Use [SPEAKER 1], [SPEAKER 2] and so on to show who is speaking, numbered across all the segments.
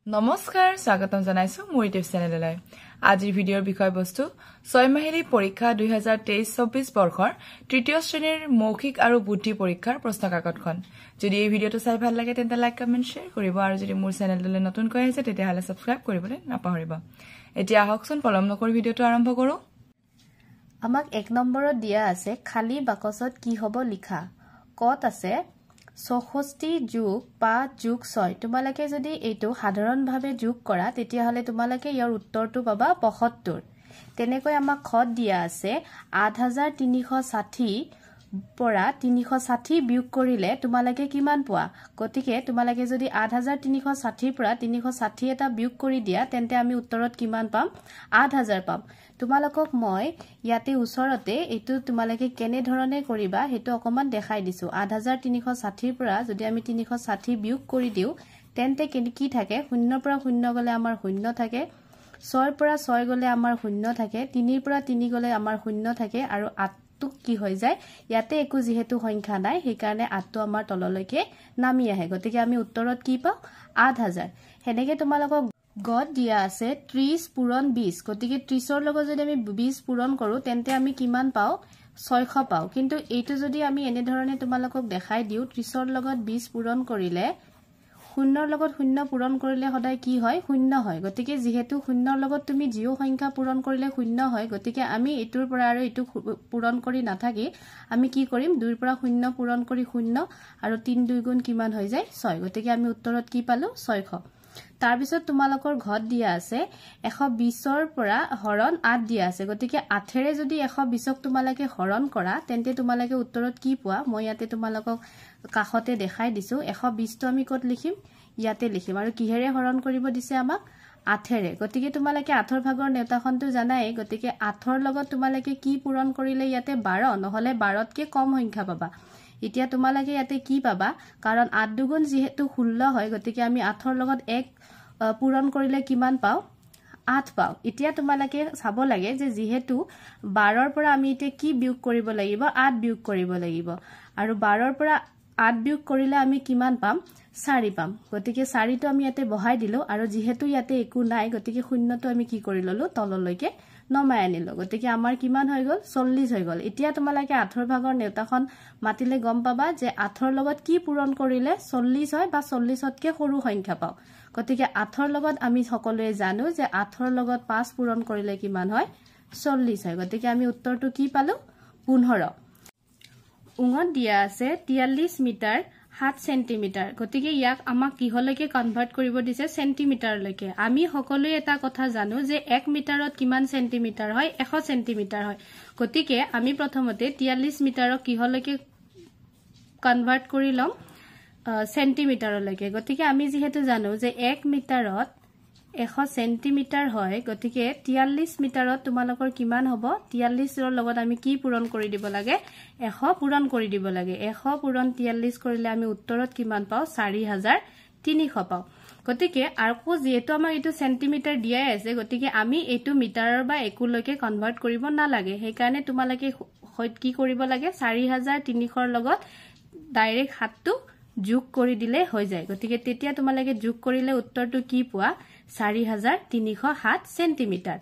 [SPEAKER 1] নমস্কাৰ স্বাগতম জনাইছো মোৰ ইউটিউব চেনেললৈ আজিৰ ভিডিঅৰ বিষয়বস্তু 6 মাহিলী পৰীক্ষা 2023-24 বৰ্ষৰ তৃতীয় শ্ৰেণীৰ মৌখিক আৰু বুদ্ধি পৰীক্ষাৰ প্ৰশ্নকাকতখন যদি এই ভিডিঅটো চাই ভাল লাগে তেন্তে লাইক কমেন্ট শেয়াৰ কৰিব আৰু যদি মোৰ চেনেললৈ নতুনকৈ আহিছে তেতিয়াহলে সাবস্ক্ৰাইব কৰিবলৈ নাপাহৰিব এতিয়া আহকচোন পলম নকৰি ভিডিঅটো আৰম্ভ কৰো
[SPEAKER 2] আমাক 1 নম্বৰত দিয়া আছে খালি বাকচত কি হ'ব লিখা কত আছে 64 যোগ 5 যোগ 6 তোমালোকে যদি এইটো সাধাৰণভাৱে যোগ কৰা তেতিয়া হলে তোমালোকে ইয়াৰ উত্তৰটো পাবা 72 তেনেকৈ আমাক খত দিয়া আছে 8360 পৰা 360 বিয়োগ কৰিলে তোমালোকে কিমান পোৱা গতিকে তোমালোকে যদি 8360 পৰা 360 এটা বিয়োগ কৰি দিয়া তেন্তে আমি উত্তৰত কিমান পাম 8000 পাম তোমালোকক মই ইয়াতে ওচৰতে এটো তোমালোকে কেনে ধৰণে কৰিবা হেতু অকমান দেখাই দিছো 8360 পৰা যদি আমি 360 বিয়োগ কৰি দিও তেন্তে কি থাকে 0 পৰা 0 গলে আমাৰ 0 থাকে 6 পৰা 6 গলে আমাৰ 0 থাকে 3 পৰা 3 গলে আমাৰ 0 থাকে আৰু 8 টো কি হৈ যায় ইয়াতে একো যেহেতু সংখ্যা নাই সেই কাৰণে 8 টো আমাৰ তললৈকে নামি আহে গতিকে আমি উত্তৰত কি পাও 8000 হেনেকে তোমালোকক গড দিয়া আছে 30 পূৰণ 20 গতিকে 30 ৰ লগত যদি আমি 20 পূৰণ কৰো তেন্তে আমি কিমান পাও 600 পাও কিন্তু এইটো যদি আমি এনে ধৰণে তোমালোকক দেখাই দিও 30 ৰ লগত 20 পূৰণ কৰিলে 0 ৰ লগত 0 পূৰণ কৰিলে সদায় কি হয় 0 হয় গতিকে যেহেতু 0 ৰ লগত তুমি জিও সংখ্যা পূৰণ কৰিলে 0 হয় গতিকে আমি এটোৰ পৰা আৰু এটো পূৰণ কৰি নাথাকি আমি কি কৰিম 2 ৰ পৰা 0 পূৰণ কৰি 0 আৰু 3 2 গুণ কিমান হৈ যায় 6 গতিকে আমি উত্তৰত কি পালো 600 তাৰ পিছত তোমালোকৰ ঘত দিয়া আছে 120 ৰ পৰা হৰণ 8 দিয়া আছে গতিকে 8 ৰে যদি 120 ক তোমালোকে হৰণ কৰা তেন্তে তোমালোকে উত্তৰত কি পোৱা মই ইয়াতে তোমালোকক কাখতে দেখাই দিছো 120 টো আমি কত লিখিম ইয়াতে লিখিম আৰু কিহেৰে হৰণ কৰিব দিছে আমাক 8 ৰে গতিকে তোমালোকে 8 ৰ ভাগৰ নেউতাখনটো জানাই গতিকে 8 ৰ লগত তোমালোকে কি পূৰণ কৰিলে ইয়াতে 12 নহলে 12 তকে কম সংখ্যা পাবা এতিয়া তোমালোকে ইয়াতে কি পাবা কাৰণ 8 দুগুণ যেহেতু 16 হয় গতিকে আমি 8 ৰ লগত 1 পূৰণ কৰিলে কিমান পাও 8 পাও এতিয়া তোমালোকে চাব লাগে যে যেহেতু 12 ৰ পৰা আমি এতিয়া কি বিয়োগ কৰিব লাগিব 8 বিয়োগ কৰিব লাগিব আৰু 12 ৰ পৰা 8 বিয়োগ কৰিলে আমি কিমান পাম 4 পাম গতিকে 4 টো আমি ইয়াতে বহাই দিলো আৰু যেহেতু ইয়াতে একো নাই গতিকে 0 টো আমি কি কৰি ললো তললৈকে নমাই আনিলো গতিকে আমাৰ কিমান হৈ গল 40 হৈ গল এতিয়া তোমালোকে 8 ৰ ভাগৰ নেউতাখন মাতিলে গম পাবা যে 8 ৰ লগত কি পূৰণ কৰিলে 40 হয় বা 40 তকৈ সৰু সংখ্যা পাও গতিকে 8 ৰ লগত আমি সকলোৱে জানো যে 8 ৰ লগত 5 পূৰণ কৰিলে কিমান হয় 40 হয় গতিকে আমি উত্তৰটো কি পালো 15 উঙত দিয়া আছে 43 মিটাৰ 7 সেন্টিমিটাৰ গতিকে ইয়াক আমাক কিহলৈকে কনভাৰ্ট কৰিব দিছে সেন্টিমিটাৰলৈকে আমি সকলোৱে এটা কথা জানো যে 1 মিটাৰত কিমান সেন্টিমিটাৰ হয় 100 সেন্টিমিটাৰ হয় গতিকে আমি প্ৰথমতে 43 মিটাৰক কিহলৈকে কনভাৰ্ট কৰি লম সেন্টিমিটাৰলৈকে গতিকে আমি যেহেতু জানো যে 1 মিটাৰত 100 সেন্টিমিটাৰ হয় গতিকে 43 মিটাৰত তোমালোকৰ কিমান হ'ব 43 ৰ লগত আমি কি পূৰণ কৰি দিব লাগে 100 পূৰণ কৰি দিব লাগে 100 পূৰণ 43 কৰিলে আমি উত্তৰত কিমান পাও 4300 পাও গতিকে আৰু যেহেতু আমাক এটো সেন্টিমিটাৰ দিয়াই আছে গতিকে আমি এটো মিটাৰৰ বা একুলৈকে কনভাৰ্ট কৰিব নালাগে সেই কাৰণে তোমালোকে কি কৰিব লাগে 4300 ৰ লগত ডাইৰেক্ট হাতটো যোগ কৰি দিলে হৈ যায় গতিকে তেতিয়া তোমালোকে যোগ কৰিলে উত্তৰটো কি পোৱা 4307 সেন্টিমিটাৰ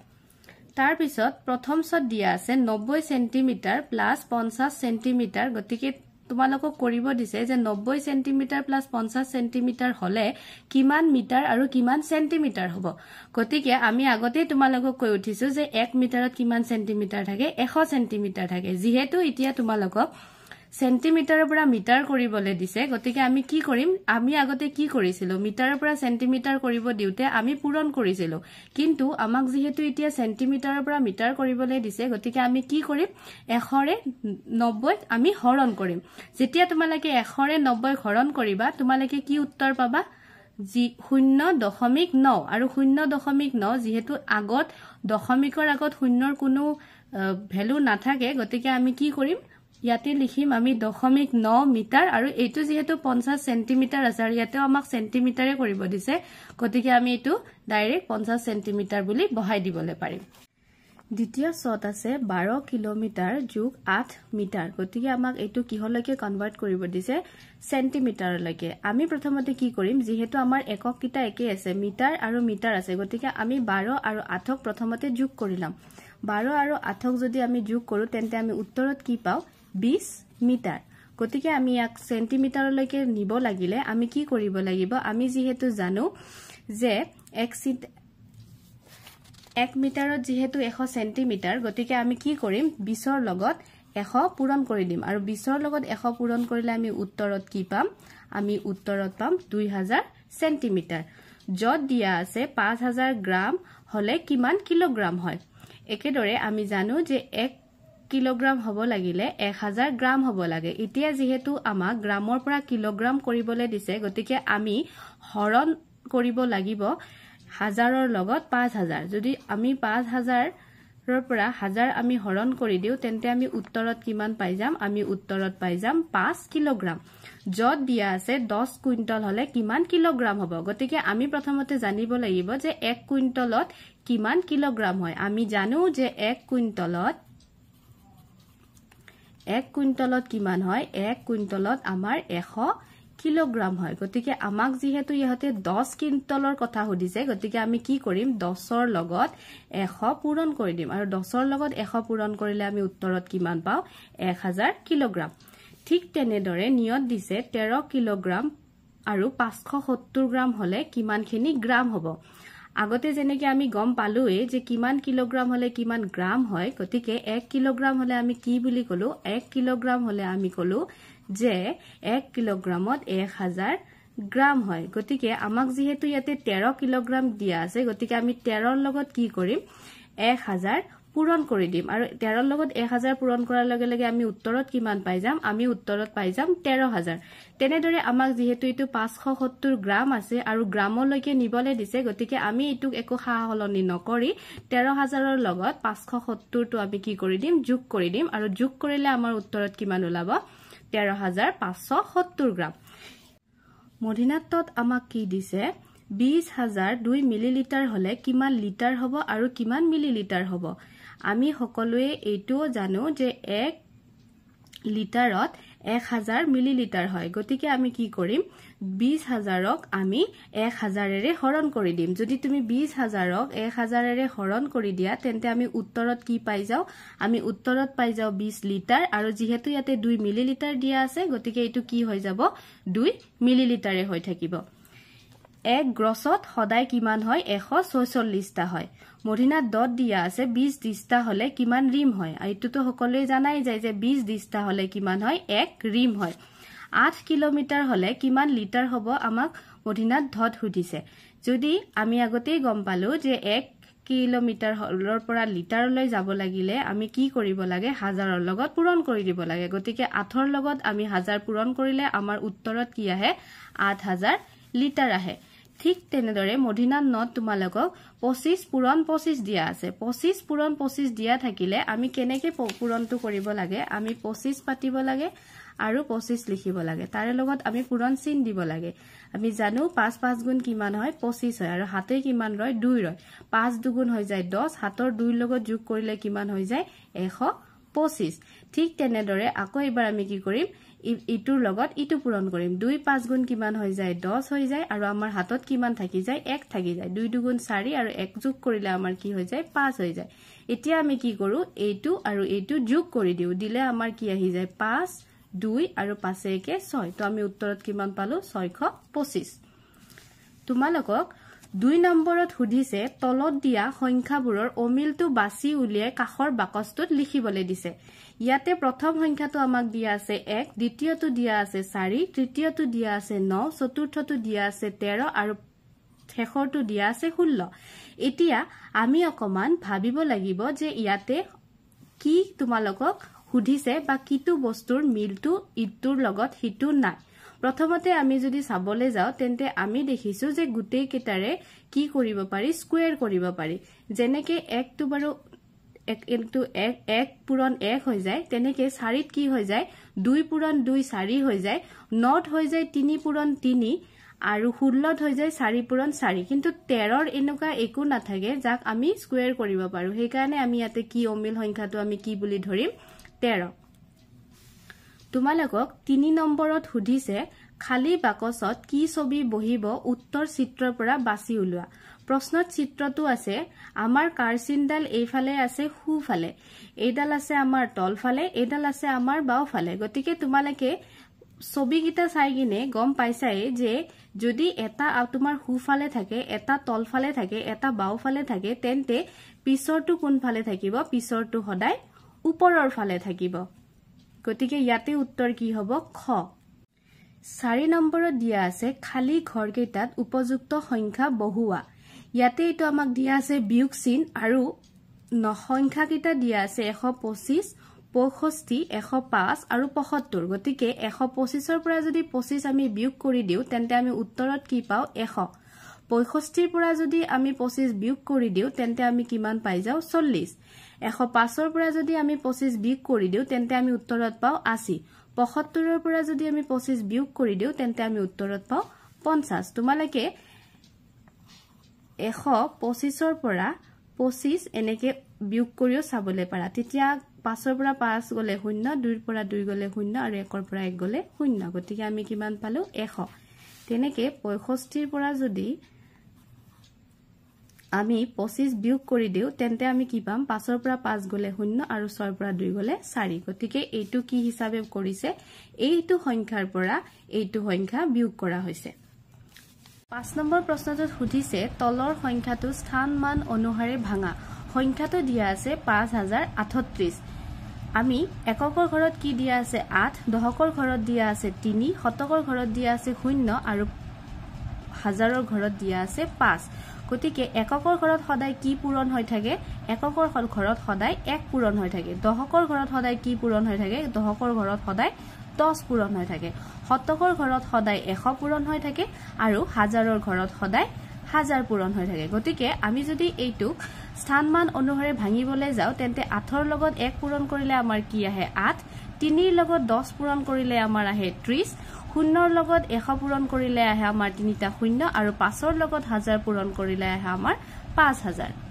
[SPEAKER 2] তাৰ পিছত প্ৰথম শত দিয়া আছে 90 সেন্টিমিটাৰ প্লাস 50 সেন্টিমিটাৰ গতিকে তোমালোকক কৰিব দিছে যে 90 সেন্টিমিটাৰ প্লাস 50 সেন্টিমিটাৰ হলে কিমান মিটাৰ আৰু কিমান সেন্টিমিটাৰ হ'ব গতিকে আমি আগতে তোমালোকক কৈ উঠিছো যে 1 মিটাৰত কিমান সেন্টিমিটাৰ থাকে 100 সেন্টিমিটাৰ থাকে যেহেতু এতিয়া তোমালোকক সেন্টিমিটাৰৰ পৰা মিটাৰ কৰিবলৈ দিছে গতিকে আমি কি কৰিম আমি আগতে কি কৰিছিলো মিটাৰৰ পৰা সেন্টিমিটাৰ কৰিব দিওতে আমি পূৰণ কৰিছিলো কিন্তু আমাক যেহেতু এতিয়া সেন্টিমিটাৰৰ পৰা মিটাৰ কৰিবলৈ দিছে গতিকে আমি কি কৰিম 100 ৰে 90 আমি হৰণ কৰিম যেতিয়া তোমালোকে 100 ৰে 90 হৰণ কৰিবা তোমালোকে কি উত্তৰ পাবা 0.9 আৰু 0.9 যেহেতু আগত দশমিকৰ আগত শূন্যৰ কোনো ভ্যালু নাথাকে গতিকে আমি কি কৰিম ইয়াতে লিখিম আমি 0.9 মিটাৰ আৰু এইটো যেহেতু 50 সেন্টিমিটাৰ আছে আৰু ইয়াতে আমাক সেন্টিমিটাৰে কৰিব দিছে গতিকে আমি এটো ডাইৰেক্ট 50 সেন্টিমিটাৰ বুলি বহাই দিবলৈ পাৰিম দ্বিতীয় শট আছে 12 কিলোমিটাৰ যোগ 8 মিটাৰ গতিকে আমাক এইটো কিহলৈকে কনভাৰ্ট কৰিব দিছে সেন্টিমিটাৰলৈকে আমি প্ৰথমতে কি কৰিম যেহেতু আমাৰ একক কিটা একে আছে মিটাৰ আৰু মিটাৰ আছে গতিকে আমি 12 আৰু 8ক প্ৰথমতে যোগ কৰিলাম 12 আৰু 8ক যদি আমি যোগ কৰো তেন্তে আমি উত্তৰত কি পাও 20 মিটাৰ গতিকে আমি এক সেন্টিমিটাৰলৈকে নিব লাগিলে আমি কি কৰিব লাগিব আমি যেহেতু জানো যে 1 মিটাৰত যেহেতু 100 সেন্টিমিটাৰ গতিকে আমি কি কৰিম 20ৰ লগত 100 পূৰণ কৰি দিম আৰু 20ৰ লগত 100 পূৰণ কৰিলে আমি উত্তৰত কি পাম আমি উত্তৰত পাম 2000 সেন্টিমিটাৰ যত দিয়া আছে 5000 গ্ৰাম হলে কিমান কিলোগ্ৰাম হয় একেদৰে আমি জানো যে 1 কিলোগ্ৰাম হ'ব লাগিলে 1000 গ্ৰাম হ'ব লাগে এতিয়া যেহেতু আমাক গ্ৰামৰ পৰা কিলোগ্ৰাম কৰিবলৈ দিছে গতিকে আমি হৰণ কৰিব লাগিব হাজাৰৰ লগত 5000 যদি আমি 5000 ৰ পৰা 1000 আমি হৰণ কৰি দিও তেন্তে আমি উত্তৰত কিমান পাই যাম আমি উত্তৰত পাই যাম 5 কিলোগ্ৰাম যত দিয়া আছে 10 কুইন্টল হলে কিমান কিলোগ্ৰাম হ'ব গতিকে আমি প্ৰথমতে জানিব লাগিব যে 1 কুইন্টলত কিমান কিলোগ্ৰাম হয় আমি জানো যে 1 কুইন্টলত কিমান হয় 1 কুইন্টলত আমাৰ 100 কিলোগ্ৰাম হয় গতিকে আমাক যেহেতু ইহতে 10 কুইন্টলৰ কথা সুধিছে গতিকে আমি কি কৰিম 10ৰ লগত 100 পূৰণ কৰি দিম আৰু 10ৰ লগত 100 পূৰণ কৰিলে আমি উত্তৰত কিমান পাও 1000 কিলোগ্ৰাম ঠিক তেনেদৰে নিয়ত দিছে 13 কিলোগ্ৰাম আৰু 570 গ্ৰাম হলে কিমানখিনি গ্ৰাম হ'ব আগতে যেনেকৈ আমি গম পালোৱে যে কিমান কিলোগ্ৰাম হলে কিমান গ্ৰাম হয় গতিকে 1 কিলোগ্ৰাম হলে আমি কি বুলি কলো 1 কিলোগ্ৰাম হলে আমি কলো যে 1 কিলোগ্ৰামত 1000 গ্ৰাম হয় গতিকে আমাক যেহেতু ইয়াতে 13 কিলোগ্ৰাম দিয়া আছে গতিকে আমি 13ৰ লগত কি কৰিম 1000 পূৰণ কৰি দিম আৰু 13ৰ লগত 1000 পূৰণ কৰাৰ লগে লগে আমি উত্তৰত কিমান পাই যাম আমি উত্তৰত পাই যাম 13000 তেনেদৰে আমাক যেহেতু এটো 570 গ্ৰাম আছে আৰু গ্ৰামলৈকে নিবলে দিছে গতিকে আমি এটুক একো সাহলনি নকৰি 13000ৰ লগত 570 টো আমি কি কৰি দিম যোগ কৰি দিম আৰু যোগ কৰিলে আমাৰ উত্তৰত কিমান ওলাব 13570 গ্ৰাম মধিনাতত আমাক কি দিছে 20002 মিলিলিটাৰ হলে কিমান লিটাৰ হ'ব আৰু কিমান মিলিলিটাৰ হ'ব আমি সকলোৱে এইটো জানো যে 1 লিটাৰত 1000 মিলিলিটাৰ হয় গতিকে আমি কি কৰিম 20000ক আমি 1000ৰে হৰণ কৰি দিম যদি তুমি 20000ক 1000ৰে হৰণ কৰি দিয়া তেন্তে আমি উত্তৰত কি পাই যাও আমি উত্তৰত পাই যাও 20 লিটাৰ আৰু যেহেতু ইয়াতে 2 মিলিলিটাৰ দিয়া আছে গতিকে এটো কি হৈ যাব 2 মিলিলিটাৰে হৈ থাকিব এক গ্ৰছত সদায় কিমান হয় 146 টা হয় মধিনাত দত দিয়া আছে 20 দিস্তা হলে কিমান ৰিম হয় এইটোতো সকলোৱে জানাই যায় যে 20 দিস্তা হলে কিমান হয় 1 ৰিম হয় 8 কিলোমিটাৰ হলে কিমান লিটাৰ হ'ব আমাক মধিনাত ধত সুধিছে যদি আমি আগতেই গম পালো যে 1 কিলোমিটাৰ হলৰ পৰা লিটাৰলৈ যাব লাগিলে আমি কি কৰিব লাগে হাজাৰৰ লগত পূৰণ কৰি দিব লাগে গতিকে 8ৰ লগত আমি হাজাৰ পূৰণ কৰিলে আমাৰ উত্তৰত কি আহে 8000 লিটাৰ আহে ঠিক তেনেদৰে মধিনাত নট তোমালোকক 25 পূৰণ 25 দিয়া আছে 25 পূৰণ 25 দিয়া থাকিলে আমি কেনেকৈ পূৰণটো কৰিব লাগে আমি 25 পাতিব লাগে আৰু 25 লিখিব লাগে তাৰে লগত আমি পূৰণ চিন দিব লাগে আমি জানো 5 5 গুণ কিমান হয় 25 হয় আৰু হাতে কিমান ৰয় 2 ৰয় 5 দুগুণ হৈ যায় 10 হাতৰ 2 লগত যোগ কৰিলে কিমান হৈ যায় 125 ঠিক তেনেদৰে আকৌ এবাৰ আমি কি কৰিম ইটোৰ লগত ইটো পূৰণ কৰিম 2 5 গুণ কিমান হৈ যায় 10 হৈ যায় আৰু আমাৰ হাতত কিমান থাকি যায় 1 থাকি যায় 2 দুগুণ 4 আৰু 1 যোগ কৰিলে আমাৰ কি হৈ যায় 5 হৈ যায় এতিয়া আমি কি কৰো এইটো আৰু এইটো যোগ কৰি দিও দিলে আমাৰ কি আহি যায় 5 2 আৰু 5 1 6 তো আমি উত্তৰত কিমান পালো 625 তোমালোকক 2 নম্বৰত সুধিছে তলত দিয়া সংখ্যাবোৰৰ অমিলটো বাছি উলিয়াই কাখৰ বাকচটোত লিখিবলৈ দিছে ইয়াতে প্ৰথম সংখ্যাটো আমাক দিয়া আছে 1 দ্বিতীয়টো দিয়া আছে 4 তৃতীয়টো দিয়া আছে 9 চতুৰ্থটো দিয়া আছে 13 আৰু শেষৰটো দিয়া আছে 16 এতিয়া আমি অকমান ভাবিব লাগিব যে ইয়াতে কি তোমালোকক সুধিছে বা কিটো বস্তুৰ মিলটো ইটোৰ লগত হিটো নাই প্ৰথমতে আমি যদি চাবলে যাও তেন্তে আমি দেখিছো যে গুটেই কেটাৰে কি কৰিব পাৰি স্কয়াৰ কৰিব পাৰি যেনেকৈ 1 টো বাৰো 1 ইনটু 1 পূৰণ 1 হৈ যায় তেনেকৈ 4 ত কি হৈ যায় 2 পূৰণ 2 4 হৈ যায় 9 হৈ যায় 3 পূৰণ 3 আৰু 16 হৈ যায় 4 পূৰণ 4 কিন্তু 13ৰ এনেকুৱা একো নাথাকে যাক আমি স্কয়াৰ কৰিব পাৰো সেই কাৰণে আমি ইয়াতে কি অমিল সংখ্যাটো আমি কি বুলি ধৰিম 13 তোমালোকক 3 নম্বৰত সুধিছে খালি বাকচত কি ছবি বহিব উত্তৰ চিত্ৰৰ পৰা বাছি উলোৱা প্ৰশ্নত চিত্ৰটো আছে আমাৰ কাৰচিনডাল এইফালে আছে খুফালে এইডাল আছে আমাৰ তলফালে এইডাল আছে আমাৰ বাওফালে গতিকে তোমালোকে ছবি কিটা চাই কিনে গম পাইছাই যে যদি এটা তোমাৰ খুফালে থাকে এটা তলফালে থাকে এটা বাওফালে থাকে তেন্তে পিছৰটো কোনফালে থাকিব পিছৰটো সদায় ওপৰৰ ফালে থাকিব গতিকে ইয়াতে উত্তৰ কি হ'ব খ 4 নম্বৰত দিয়া আছে খালি ঘৰ কেইটাত উপযুক্ত সংখ্যা বহুৱা ইয়াতে এটো আমাক দিয়া আছে বিয়োগ চিন আৰু সংখ্যা কেইটা দিয়া আছে 125 65 105 আৰু 75 গতিকে 125 ৰ পৰা যদি 25 আমি বিয়োগ কৰি দিও তেন্তে আমি উত্তৰত কি পাও 100 65 ৰ পৰা যদি আমি 25 বিয়োগ কৰি দিও তেন্তে আমি কিমান পাই যাও 40 105 ৰ পৰা যদি আমি 25 বিয়োগ কৰি দিও তেন্তে আমি উত্তৰত পাও 80 75 ৰ পৰা যদি আমি 25 বিয়োগ কৰি দিও তেন্তে আমি উত্তৰত পাও 50 তোমালোকে 125 ৰ পৰা 25 এনেকে বিয়োগ কৰিও চাবলে পাৰা তেতিয়া 5 ৰ পৰা 5 গলে 0 2 ৰ পৰা 2 গলে 0 আৰু 1 ৰ পৰা 1 গলে 0 গতিকে আমি কিমান পালো 100 তেনেকে 65 ৰ পৰা যদি আমি 25 বিয়োগ কৰি দিও তেন্তে আমি কি পাম 5 ৰ পৰা 5 গলে 0 আৰু 6 ৰ পৰা 2 গলে 4 গতিকে এইটো কি হিচাপে কৰিছে এইটো সংখ্যাৰ পৰা এইটো সংখ্যা বিয়োগ কৰা হৈছে 5 নম্বৰ প্ৰশ্নটোত সুধিছে তলৰ সংখ্যাটো স্থান মান অনুসাৰে ভাঙা সংখ্যাটো দিয়া আছে 5038 আমি এককৰ ঘৰত কি দিয়া আছে 8 দশকৰ ঘৰত দিয়া আছে 3 শতকৰ ঘৰত দিয়া আছে 0 আৰু হাজাৰৰ ঘৰত দিয়া আছে 5 গতিকে এককৰ ঘৰত সদায় কি পূৰণ হৈ থাকে এককৰ ঘৰত সদায় 1 পূৰণ হৈ থাকে দশকৰ ঘৰত সদায় কি পূৰণ হৈ থাকে দশকৰ ঘৰত সদায় 10 পূৰণ হৈ থাকে শতকৰ ঘৰত সদায় 100 পূৰণ হৈ থাকে আৰু হাজাৰৰ ঘৰত সদায় 1000 পূৰণ হৈ থাকে গতিকে আমি যদি এইটো স্থান মান অনুসাৰে ভাঙিবলৈ যাও তেন্তে 8 ৰ লগত 1 পূৰণ কৰিলে আমাৰ কি আহে 8 3 ৰ লগত 10 পূৰণ কৰিলে আমাৰ আহে 30 0 ৰ লগত 100 পূৰণ কৰিলে আহে আমাৰ 3টা 0 আৰু 5 ৰ লগত 1000 পূৰণ কৰিলে আহে আমাৰ 5000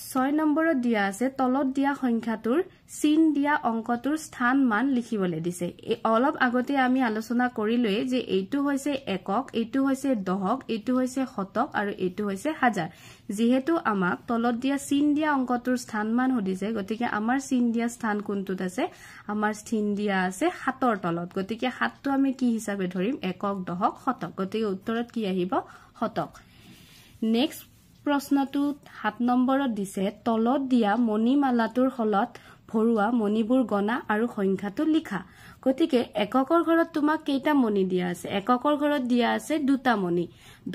[SPEAKER 2] 6 নম্বৰত দিয়া আছে তলত দিয়া সংখ্যাটোৰ চিন দিয়া অংকটোৰ স্থান মান লিখিবলৈ দিছে অলপ আগতে আমি আলোচনা কৰিলৈ যে এইটো হৈছে একক এইটো হৈছে দশক এইটো হৈছে শতক আৰু এইটো হৈছে হাজাৰ যেহেতু আমাক তলত দিয়া চিন দিয়া অংকটোৰ স্থান মান সুধিছে গতিকে আমাৰ চিন দিয়া স্থান কোনটোত আছে আমাৰ চিন দিয়া আছে 7 ৰ তলত গতিকে 7 টো আমি কি হিচাপে ধৰিম একক দশক শতক গতিকে উত্তৰত কি আহিব শতক নেক্সট প্ৰশ্নটো 7 নম্বৰত দিছে তলত দিয়া মণিমালাটোৰ হলত ভৰুৱা মণিবোৰ গণা আৰু সংখ্যাটো লিখা গতিকে এককৰ ঘৰত তোমাক কেইটা মণি দিয়া আছে এককৰ ঘৰত দিয়া আছে দুটা মণি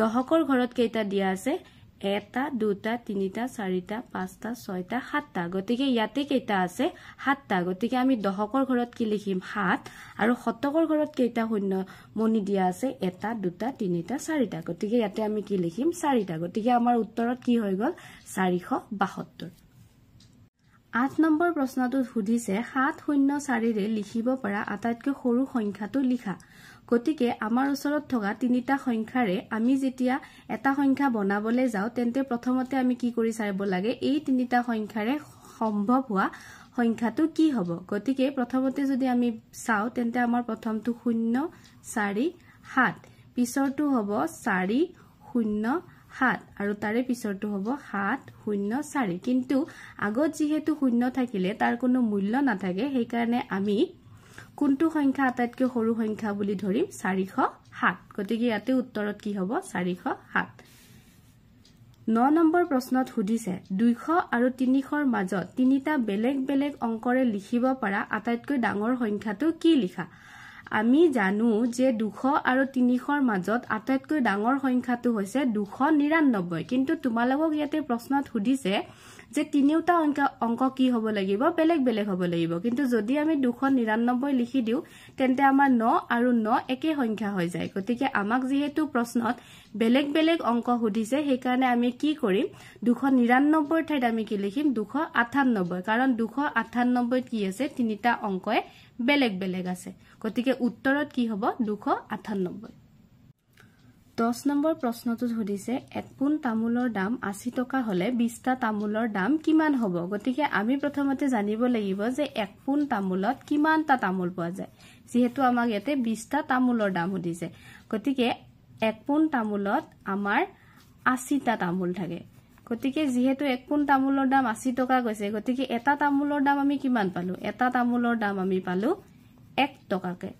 [SPEAKER 2] দশকৰ ঘৰত কেইটা দিয়া আছে এটা দুটা তিনিটা চাৰিটা পাঁচটা ছয়টা সাতটা গতিকে ইয়াতে কেইটা আছে সাতটা গতিকে আমি দশকৰ ঘৰত কি লিখিম 7 আৰু শতকৰ ঘৰত কেইটা শূন্য মণি দিয়া আছে এটা দুটা তিনিটা চাৰিটা গতিকে ইয়াতে আমি কি লিখিম 4টা গতিকে আমাৰ উত্তৰত কি হৈ গল 472 8 নম্বৰ প্ৰশ্নটোত সুধিছে 704 ৰে লিখিব পৰা আটাইতকৈ সৰু সংখ্যাটো লিখা গতিকে আমাৰ ওচৰত থকা তিনিটা সংখ্যাৰে আমি যেতিয়া এটা সংখ্যা বনাবলৈ যাও তেন্তে প্ৰথমতে আমি কি কৰি চাইব লাগে এই তিনিটা সংখ্যাৰে সম্ভৱ হোৱা সংখ্যাটো কি হ'ব গতিকে প্ৰথমতে যদি আমি চাও তেন্তে আমাৰ প্ৰথমটো 0 4 7 পিছৰটো হ'ব 4 0 7 আৰু তাৰে পিছৰটো হ'ব 7 0 4 কিন্তু আগত যেহেতু 0 থাকিলে তাৰ কোনো মূল্য নাথাকে সেই কাৰণে আমি কোনটো সংখ্যা আটাইতকৈ সৰু সংখ্যা বুলি ধৰিম 407 গতিকে ইয়াতে উত্তৰত কি হ'ব 407 9 নম্বৰ প্ৰশ্নত সুধিছে 200 আৰু 300 ৰ মাজত তিনিটা বেলেগ বেলেগ অংকৰে লিখিব পৰা আটাইতকৈ ডাঙৰ সংখ্যাটো কি লিখা আমি জানো যে 200 আৰু 300 ৰ মাজত আটাইতকৈ ডাঙৰ সংখ্যাটো হৈছে 299 কিন্তু তোমালোকক ইয়াতে প্ৰশ্নত সুধিছে যে তিনিটা অংক কি হ'ব লাগিব বেলেগ বেলেগ হ'ব লাগিব কিন্তু যদি আমি 299 লিখি দিও তেন্তে আমাৰ 9 আৰু 9 একে সংখ্যা হৈ যায় গতিকে আমাক যেহেতু প্ৰশ্নত বেলেগ বেলেগ অংক সুধিছে সেই কাৰণে আমি কি কৰিম 299 ৰ ঠাইত আমি কি লিখিম 298 কাৰণ 298 কি আছে তিনিটা অংকয়ে বেলেগ বেলেগ আছে গতিকে উত্তৰত কি হ'ব 298 10 নম্বৰ প্ৰশ্নটোত সুধিছে 1 পোন তামোলৰ দাম 80 টকা হলে 20টা তামোলৰ দাম কিমান হ'ব গতিকে আমি প্ৰথমতে জানিব লাগিব যে 1 পোন তামোলত কিমানটা তামোল পোৱা যায় যেহেতু আমাক ইয়াতে 20টা তামোলৰ দাম সুধিছে গতিকে 1 পোন তামোলত আমাৰ 80টা তামোল থাকে গতিকে যেহেতু 1 পোন তামোলৰ দাম 80 টকা কৈছে গতিকে এটা তামোলৰ দাম আমি কিমান পালো এটা তামোলৰ দাম আমি পালো 1 টকাকে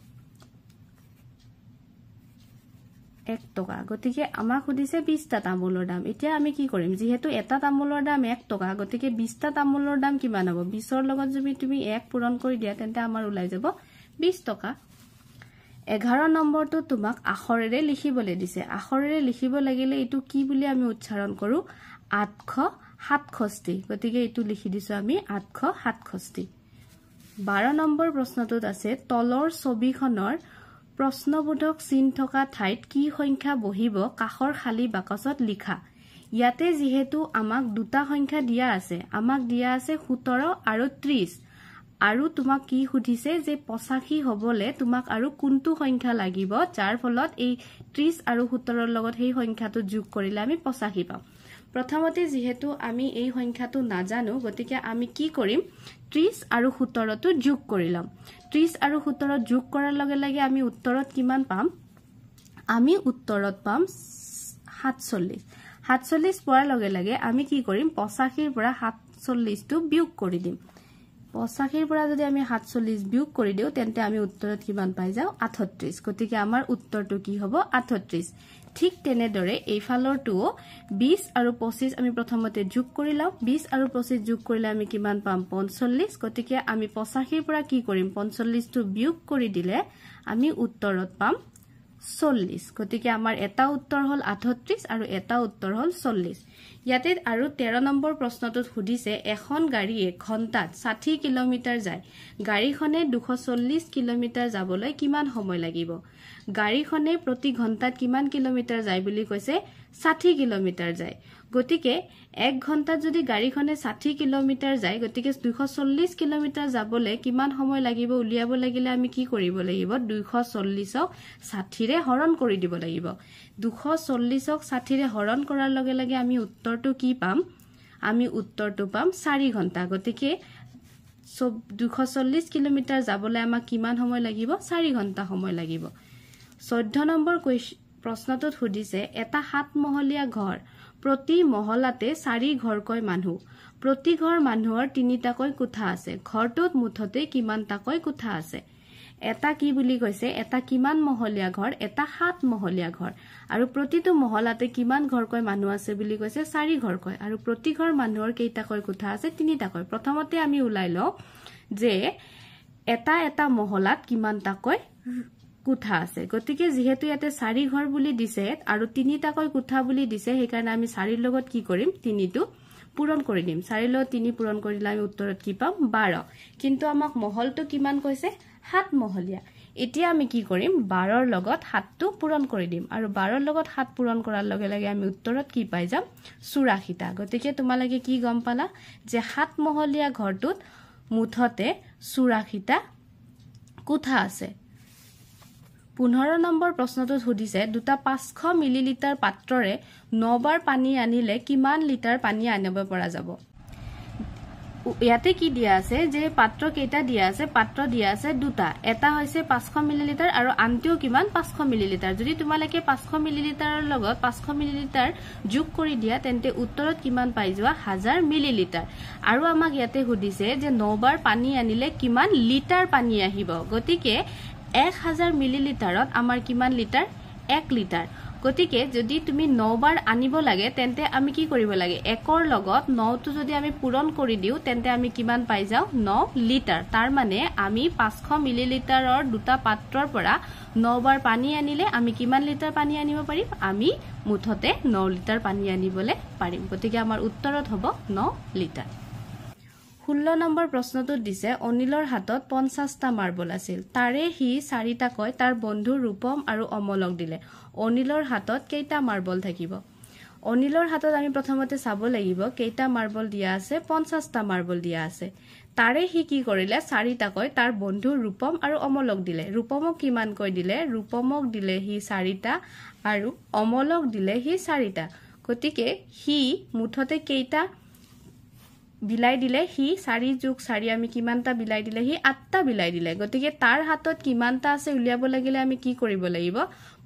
[SPEAKER 2] 1 টকা গতিকে আমাক সুধিছে 20টা তামোলৰ দাম এতিয়া আমি কি কৰিম যেহেতু এটা তামোলৰ দাম 1 টকা গতিকে 20টা তামোলৰ দাম কিমান হ'ব 20ৰ লগত যদি তুমি 1 পূৰণ কৰি দিয়া তেন্তে আমাৰ ওলাই যাব 20 টকা 11 নম্বৰটো তোমাক আখৰেৰে লিখিবলৈ দিছে আখৰেৰে লিখিব লাগিলে এটো কি বুলি আমি উচ্চাৰণ কৰো 867 গতিকে এটো লিখি দিছো আমি 867 12 নম্বৰ প্ৰশ্নটোত আছে তলৰ ছবিখনৰ প্ৰশ্নবোধক চিন থকা ঠাইত কি সংখ্যা বহিব কাখৰ খালি বাকচত লিখা ইয়াতে যেহেতু আমাক দুটা সংখ্যা দিয়া আছে আমাক দিয়া আছে 17 আৰু 30 আৰু তোমাক কি সুধিছে যে 85 হবলে তোমাক আৰু কোনটো সংখ্যা লাগিব যাৰ ফলত এই 30 আৰু 17 ৰ লগত এই সংখ্যাটো যোগ কৰিলে আমি 85 পাম প্ৰথমতে যেহেতু আমি এই সংখ্যাটো নাজানো গতিকে আমি কি কৰিম 30 আৰু 17 টো যোগ কৰিলাম 30 আৰু 17 যোগ কৰাৰ লগে লগে আমি উত্তৰত কিমান পাম আমি উত্তৰত পাম 47 পোৱাৰ লগে লগে আমি কি কৰিম 85 ৰ পৰা 47 টো বিয়োগ কৰি দিম 85 ৰ পৰা যদি আমি 47 বিয়োগ কৰি দিও তেন্তে আমি উত্তৰত কিমান পাই যাও 38 গতিকে আমাৰ উত্তৰটো কি হ'ব 38 ঠিক তেনেদৰে এই ফালৰটো 20 আৰু 25 আমি প্ৰথমতে যোগ কৰিলাম 20 আৰু 25 যোগ কৰিলে আমি কিমান পাম 45 গতিকে আমি 85 ৰ পৰা কি কৰিম 45 টো বিয়োগ কৰি দিলে আমি উত্তৰত পাম 40 গতিকে আমাৰ এটা উত্তৰ হল 38 আৰু এটা উত্তৰ হল 40 ইয়াতে আৰু 13 নম্বৰ প্ৰশ্নটোত সুধিছে এখন গাড়ীয়ে ঘণ্টাত 60 কিলোমিটাৰ যায় গাড়ীখনে 240 কিলোমিটাৰ যাবলৈ কিমান সময় লাগিব গাড়ীখনে প্ৰতি ঘণ্টাত কিমান কিলোমিটাৰ যায় বুলি কৈছে 60 কিলোমিটাৰ যায় গতিকে 1 ঘণ্টাত যদি গাড়ীখনে 60 কিলোমিটাৰ যায় গতিকে 240 কিলোমিটাৰ যাবলৈ কিমান সময় লাগিব উলিয়াব লাগিলে আমি কি কৰিব লাগিব 240 ক 60 ৰে হৰণ কৰি দিব লাগিব 240 ক 60 ৰে হৰণ কৰাৰ লগে লগে আমি উত্তৰটো কি পাম আমি উত্তৰটো পাম 4 ঘণ্টা গতিকে 240 কিলোমিটাৰ যাবলৈ আমাক কিমান সময় লাগিব 4 ঘণ্টা সময় লাগিব 14 নম্বৰ প্ৰশ্নটোত সুধিছে এটা 7 মহলীয়া ঘৰ প্ৰতি মহলাতে 4 ঘৰকৈ মানুহ প্ৰতি ঘৰ মানুহৰ 3টাকৈ কোঠা আছে ঘৰটোত মুঠতে কিমানটাকৈ কোঠা আছে এটা কি বুলি কৈছে এটা কিমান মহলীয়া ঘৰ এটা 7 মহলীয়া ঘৰ আৰু প্ৰতিটো মহলাতে কিমান ঘৰকৈ মানুহ আছে বুলি কৈছে 4 ঘৰকৈ আৰু প্ৰতি ঘৰ মানুহৰ কেইটাকৈ কোঠা আছে 3টাকৈ প্ৰথমতে আমি উলাই লও যে এটা মহলাত কিমানটাকৈ কোঠা আছে গতিকে যেহেতু ইয়াতে 4 ঘৰ বুলি দিছে আৰু 3টাকৈ কোঠা বুলি দিছে সেই কাৰণে আমি 4 ৰ লগত কি কৰিম 3 টো পূৰণ কৰি দিম 4 ৰ লগত 3 পূৰণ কৰিলে আমি উত্তৰত কি পাম 12 কিন্তু আমাক মহলটো কিমান কৈছে 7 মহলীয়া এতিয়া আমি কি কৰিম 12 ৰ লগত 7 টো পূৰণ কৰি দিম আৰু 12 ৰ লগত 7 পূৰণ কৰাৰ লগে লগে আমি উত্তৰত কি পাই যাম 84টা গতিকে তোমালকে কি গম পালা যে 7 মহলীয়া ঘৰটোত মুঠতে 84টা কোঠা আছে 15 নম্বৰ প্ৰশ্নটোত সুধিছে দুটা 500 মিলিলিটাৰ পাত্ৰৰে 9 বাৰ পানী আনিলে কিমান লিটাৰ পানী আনিব পৰা যাব ইয়াতে কি দিয়া আছে যে পাত্ৰ কেইটা দিয়া আছে পাত্ৰ দিয়া আছে দুটা এটা হৈছে 500 মিলিলিটাৰ আৰু আনটিও কিমান 500 মিলিলিটাৰ যদি তোমালকে 500 মিলিলিটাৰৰ লগত 500 মিলিলিটাৰ যোগ কৰি দিয়া তেন্তে উত্তৰত কিমান পাই যোৱা 1000 মিলিলিটাৰ আৰু আমাক ইয়াতে সুধিছে যে 9 বাৰ পানী আনিলে কিমান লিটাৰ পানী আহিব গতিকে 1000 মিলিলিটাৰত আমাৰ কিমান লিটাৰ 1 লিটাৰ গতিকে যদি তুমি 9 বাৰ আনিব লাগে তেন্তে আমি কি কৰিব লাগে 1 ৰ লগত 9 টো যদি আমি পূৰণ কৰি দিও তেন্তে আমি কিমান পাই যাও 9 লিটাৰ তাৰ মানে আমি 500 মিলিলিটাৰৰ দুটা পাত্ৰৰ পৰা 9 বাৰ পানী আনিলে আমি কিমান লিটাৰ পানী আনিব পাৰিম আমি মুঠতে 9 লিটাৰ পানী আনিবলে পাৰিম গতিকে আমাৰ উত্তৰত হ'ব 9 লিটাৰ 16 নম্বৰ প্ৰশ্নটোত দিছে অনিলৰ হাতত 50টা মাৰ্বল আছিল তাৰে হি 4টাকৈ তাৰ বন্ধু ৰূপম আৰু অমলক দিলে অনিলৰ হাতত কেইটা মাৰ্বল থাকিব অনিলৰ হাতত আমি প্ৰথমতে চাব লাগিব কেইটা মাৰ্বল দিয়া আছে 50টা মাৰ্বল দিয়া আছে তাৰে হি কি কৰিলে 4টাকৈ তাৰ বন্ধু ৰূপম আৰু অমলক দিলে ৰূপমক কিমান কৈ দিলে ৰূপমক দিলে হি 4টা আৰু অমলক দিলে হি 4টা গতিকে হি মুঠতে কেইটা বিলাই দিলে হি 4 + 4 আমি কিমানটা বিলাই দিলে হি 8টা বিলাই দিলে গতিকে তাৰ হাতত কিমানটা আছে উলিয়াব লাগিলে আমি কি কৰিব লাগিব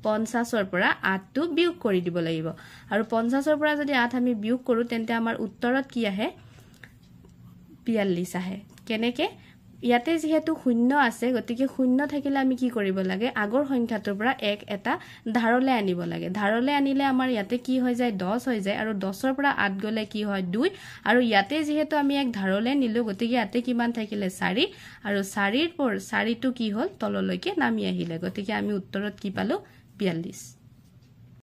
[SPEAKER 2] 50ৰ পৰা 8টো বিয়োগ কৰি দিব লাগিব আৰু 50ৰ পৰা যদি 8 আমি বিয়োগ কৰো তেন্তে আমাৰ উত্তৰত কি আহে 42 আহে কেনেকে ইয়াতে যেহেতু শূন্য আছে গতিকে শূন্য থাকিলে আমি কি কৰিব লাগে আগৰ সংখ্যাটোৰ পৰা 1 এটা ধাৰলে আনিব লাগে ধাৰলে আনিলে আমাৰ ইয়াতে কি হৈ যায় 10 হৈ যায় আৰু 10ৰ পৰা 8 গলে কি হয় 2 আৰু ইয়াতে যেহেতু আমি এক ধাৰলে নিলো গতিকে ইয়াতে কিমান থাকিলে 4 আৰু 4ৰ পৰা 4টো কি হল তললৈকে নামি আহিলে গতিকে আমি উত্তৰত কি পালো 42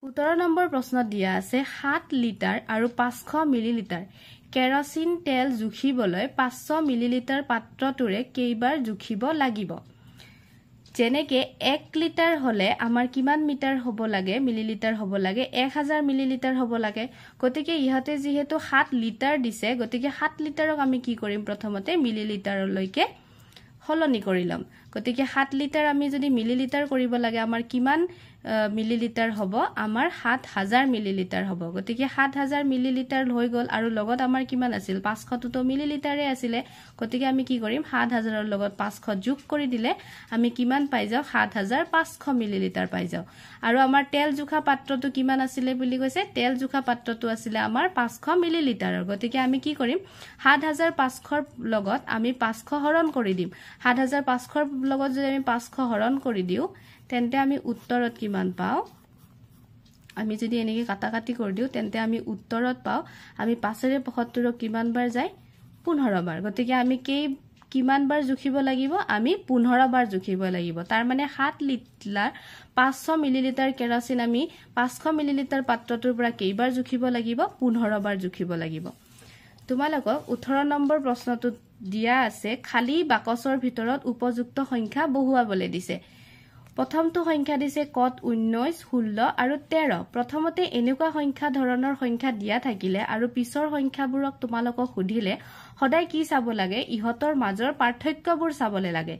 [SPEAKER 2] 17 নম্বৰ প্ৰশ্নত দিয়া আছে 7 লিটাৰ আৰু 500 মিলিলিটাৰ কেৰাচিন তেল জুখিবলৈ 500 মিলিলিটাৰ পাত্ৰটোৰে কেইবাৰ জুখিব লাগিব যেনেকে 1 লিটাৰ হলে আমাৰ কিমান মিটাৰ হ'ব লাগে মিলিলিটাৰ হ'ব লাগে 1000 মিলিলিটাৰ হ'ব লাগে গতিকে ইহতে যেহেতু 7 লিটাৰ দিছে গতিকে 7 লিটাৰক আমি কি কৰিম প্ৰথমতে মিলিলিটাৰলৈকে হলনি কৰিলাম গতিকে 7 লিটাৰ আমি যদি মিলিলিটাৰ কৰিব লাগে আমাৰ কিমান মিলিলিটাৰ হ'ব আমাৰ 7000 মিলিলিটাৰ হ'ব গতিকে 7000 মিলিলিটাৰ হৈ গল আৰু লগত আমাৰ কিমান আছিল 500 টো মিলিলিটাৰে আছিল গতিকে আমি কি কৰিম 7000ৰ লগত 500 যোগ কৰি দিলে আমি কিমান পাই যাও 7500 মিলিলিটাৰ পাই যাও আৰু আমাৰ তেল জোখা পাত্ৰটো কিমান আছিল বুলি কৈছে তেল জোখা পাত্ৰটো আছিল আমাৰ 500 মিলিলিটাৰৰ গতিকে আমি কি কৰিম 7500ৰ লগত আমি 500 হৰণ কৰি দিম 7500ৰ লগত যদি আমি 500 হৰণ কৰি দিও তেন্তে আমি উত্তৰত কিমান পাও আমি যদি এনেকে কাটাকাটি কৰি দিও তেন্তে আমি উত্তৰত পাও আমি 5ৰে 75ক কিমান বাৰ যায় 15 বাৰ গতিকে আমি কিমান বাৰ জুখিব লাগিব আমি 15 বাৰ জুখিব লাগিব তাৰ মানে 7 লিটাৰ 500 মিলিলিটাৰ কেৰাচিন আমি 500 মিলিলিটাৰ পাত্ৰটোৰ পৰা কেইবাৰ জুখিব লাগিব 15 বাৰ জুখিব লাগিব তোমালোকক 18 নম্বৰ প্ৰশ্নটো দিয়া আছে খালি বাকচৰ ভিতৰত উপযুক্ত সংখ্যা বহুৱাবলৈ দিছে প্ৰথমটো সংখ্যা দিছে কত 19 16 আৰু 13 প্ৰথমতে এনেকুৱা সংখ্যা ধৰণৰ সংখ্যা দিয়া থাকিলে আৰু পিছৰ সংখ্যাবোৰক তোমালোকক সুধিলে সদায় কি চাব লাগে ইহতৰ মাজৰ পাৰ্থক্যবোৰ চাবলে লাগে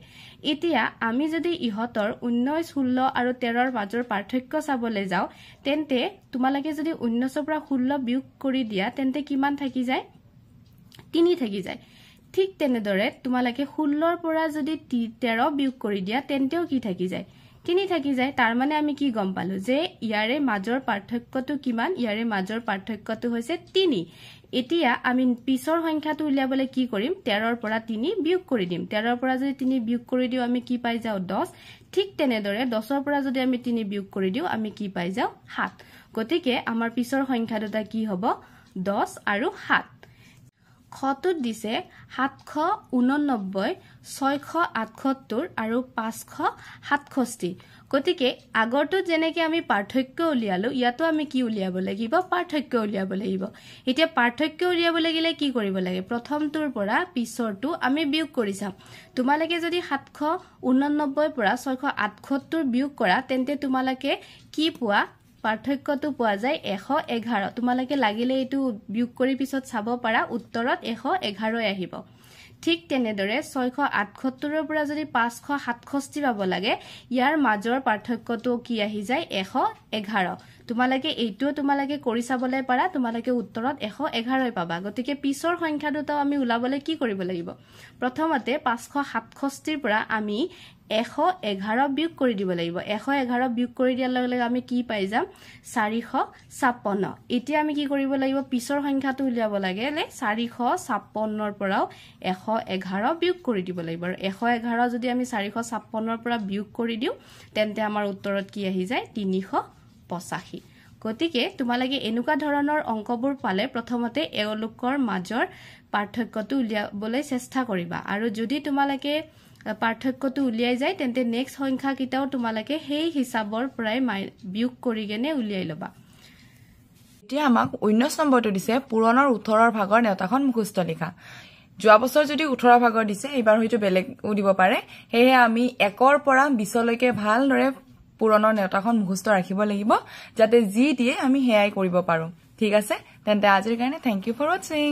[SPEAKER 2] এতিয়া আমি যদি ইহতৰ 19 16 আৰু 13ৰ মাজৰ পাৰ্থক্য চাবলে যাও তেন্তে তোমালোকে যদি 19ৰ পৰা 16 বিয়োগ কৰি দিয়া তেন্তে কিমান থাকি যায় 3 থাকি যায় ঠিক তেনেদৰে তোমালোকে 16ৰ পৰা যদি 13 বিয়োগ কৰি দিয়া তেন্তেও কি থাকি যায় 3 থাকি যায় তাৰ মানে আমি কি গম পালো যে ইয়াৰে মাজৰ পাৰ্থক্যটো কিমান ইয়াৰে মাজৰ পাৰ্থক্যটো হৈছে 3 এতিয়া আমি পিছৰ সংখ্যাটো উলিয়াবলৈ কি কৰিম 13ৰ পৰা 3 বিয়োগ কৰি দিম 13ৰ পৰা যদি 3 বিয়োগ কৰি দিও আমি কি পাই যাও 10 ঠিক তেনেদৰে 10ৰ পৰা যদি আমি 3 বিয়োগ কৰি দিও আমি কি পাই যাও 7 গতিকে আমাৰ পিছৰ সংখ্যা দুটা কি হ'ব 10 আৰু 7 খতুত দিছে 789 678 আৰু 567 গতিকে আগৰটো যেনেকে আমি পাৰ্থক্য উলিয়ালো ইয়াতো আমি কি উলিয়াব লাগিব পাৰ্থক্য উলিয়াব লাগিব এতিয়া পাৰ্থক্য উলিয়াব লাগিলে কি কৰিব লাগে প্ৰথমটোৰ পৰা পিছৰটো আমি বিয়োগ কৰি চাম তোমালোকে যদি 789 পৰা 678 বিয়োগ কৰা তেন্তে তোমালোকে কি পোৱা পাৰ্থক্যটো পোৱা যায় 111 তোমালোকে লাগিলে এটো বিয়োগ কৰি পিছত চাব পাৰা উত্তৰত 111 আহিব ঠিক তেনেদৰে 678 ৰ পৰা যদি 567 পাব লাগে ইয়াৰ মাজৰ পাৰ্থক্যটো কি আহি যায় 111 তোমালোকে এইটো তোমালোকে কৰি চাবলে পাৰা তোমালোকে উত্তৰত 111 পাবা গতিকে পিছৰ সংখ্যা দুটা আমি উলাবলে কি কৰিব লাগিব প্ৰথমতে 567 ৰ পৰা আমি 111 বিয়োগ কৰি দিব লাগিব 111 বিয়োগ কৰি দিয়াৰ লগে লগে আমি কি পাই যাম 456 এতিয়া আমি কি কৰিব লাগিব পিছৰ সংখ্যাটো উলিয়াব লাগে 456 ৰ পৰা 111 বিয়োগ কৰি দিব লাগিব আৰু 111 যদি আমি 456 ৰ পৰা বিয়োগ কৰি দিও তেন্তে আমাৰ উত্তৰত কি আহি যায় 385 গতিকে তোমালোকে এনেকুৱা ধৰণৰ অংকবোৰ পালে প্ৰথমতে এওঁলোকৰ মাজৰ পাৰ্থক্যটো উলিয়াবলৈ চেষ্টা কৰিবা আৰু যদি তোমালোকে পাৰ্থক্যটো উলিয়াই যায় তেন্তে নেক্সট সংখ্যা কিটাও তোমালোকে সেই হিচাবৰ পৰাই বিয়োগ কৰি গনে উলিয়াই লবা
[SPEAKER 1] এতিয়া আমাক 19 নম্বৰটো দিছে পুৰণৰ 18ৰ ভাগৰ নেওতাখন মুখস্থ লিখা যোৱা বছৰ যদি 18 ভাগৰ দিছে এবাৰ হয়তো বেলেগ দিব পাৰে হেহে আমি 1ৰ পৰা 20 লৈকে ভালদৰে পুৰণৰ নেওতাখন মুখস্থ ৰাখিব লাগিব যাতে যি দিয়ে আমি হেয়াই কৰিব পাৰো ঠিক আছে তেন্তে আজিৰ কাৰণে থ্যাংক ইউ ফৰ ওয়াচিং